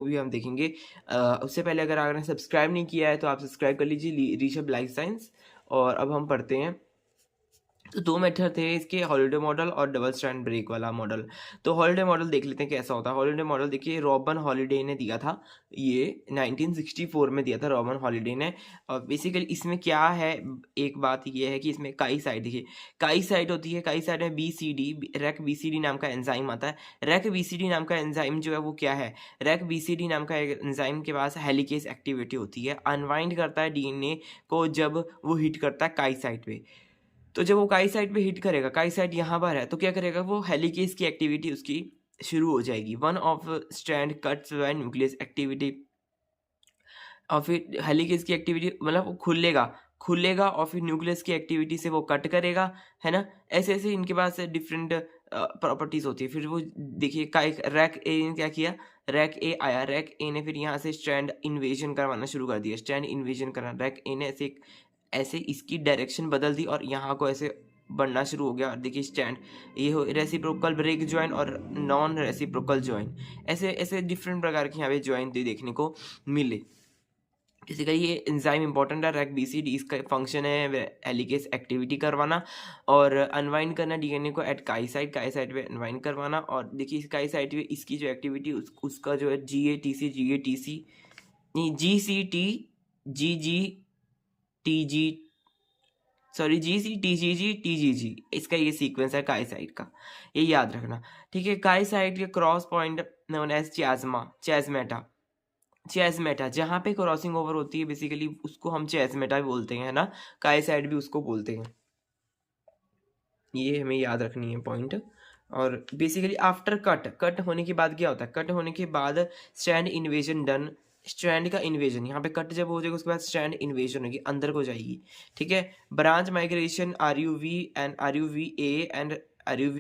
वो भी हम देखेंगे। उससे पहले अगर आपने सब्सक्राइब नहीं किया है तो आप सब्सक्राइब कर लीजिए ऋषभ लाइफ साइंस। और अब हम पढ़ते हैं। तो दो मेथड थे इसके, हॉलिडे मॉडल और डबल स्टैंड ब्रेक वाला मॉडल। तो हॉलिडे मॉडल देख लेते हैं कैसा होता है। हॉलिडे मॉडल देखिए, रॉबर्ट हॉलिडे ने दिया था, ये 1964 में दिया था रॉबर्ट हॉलिडे ने। और बेसिकली इसमें क्या है, एक बात ये है कि इसमें काई साइड देखिए, काई साइड होती है, काई साइड में B C D, rack B C D नाम का एंजाइम आता है। रैक बी सी डी नाम का एंजाइम जो है वो क्या है, रैक बी सी डी नाम का एंजाइम के पास हेलिकेज एक्टिविटी होती है, अनवाइंड करता है डीएनए को जब वो हिट करता है काई साइड पे। तो जब वो काई साइट पे हिट करेगा, काई साइट यहाँ पर है, तो क्या करेगा वो, हेलिकेज की एक्टिविटी उसकी शुरू हो जाएगी। One of strand cuts when nucleus activity, और फिर हेलिकेज की एक्टिविटी मतलब वो खुलेगा, खुलेगा और फिर न्यूक्लियस की एक्टिविटी से वो कट करेगा, है ना। ऐसे ऐसे इनके पास डिफरेंट प्रॉपर्टीज होती है। फिर वो देखिए रैक ए ने क्या किया, रैक ए आया, रैक ए ने फिर यहाँ से स्ट्रैंड इन्वेजन करवाना शुरू कर दिया, स्ट्रैंड इन्वेजन करना, रैक ए ने ऐसे ऐसे इसकी डायरेक्शन बदल दी और यहाँ को ऐसे बढ़ना शुरू हो गया। और देखिए स्टैंड, ये हो रेसिप्रोकल ब्रेक ज्वाइन और नॉन रेसिप्रोकल ज्वाइन, ऐसे ऐसे डिफरेंट प्रकार के यहाँ पे ज्वाइन देखने को मिले। बेसिकली ये एंजाइम इंपॉर्टेंट है, रैक बीसीडी इसका फंक्शन है हेलिकेज एक्टिविटी करवाना और अनवाइंड करना डीएनए को एट काई साइट पे अनवाइंड करवाना। और देखिए इस काई साइट पे इसकी जो एक्टिविटी उसका जो है जीएटीसी नहीं जीसीटी जीजी टीजी सॉरी जीसीटीजीजी इसका ये सीक्वेंस है काई साइट का, ये याद रखना। ठीक है, काई साइट के क्रॉस पॉइंट नोन एज चेजमेटा, जहाँ पे क्रॉसिंग ओवर होती है बेसिकली उसको हम चेजमेटा भी बोलते हैं, है ना, काई साइड भी उसको बोलते हैं। ये हमें याद रखनी है पॉइंट। और बेसिकली आफ्टर कट होने के बाद क्या होता है, कट होने के बाद स्ट्रैंड इन्वेजन डन, स्ट्रैंड का इन्वेजन, यहाँ पे कट जब हो जाएगा उसके बाद स्ट्रैंड इन्वेजन होगी, अंदर को जाएगी। ठीक है, branch migration R U V A and R U we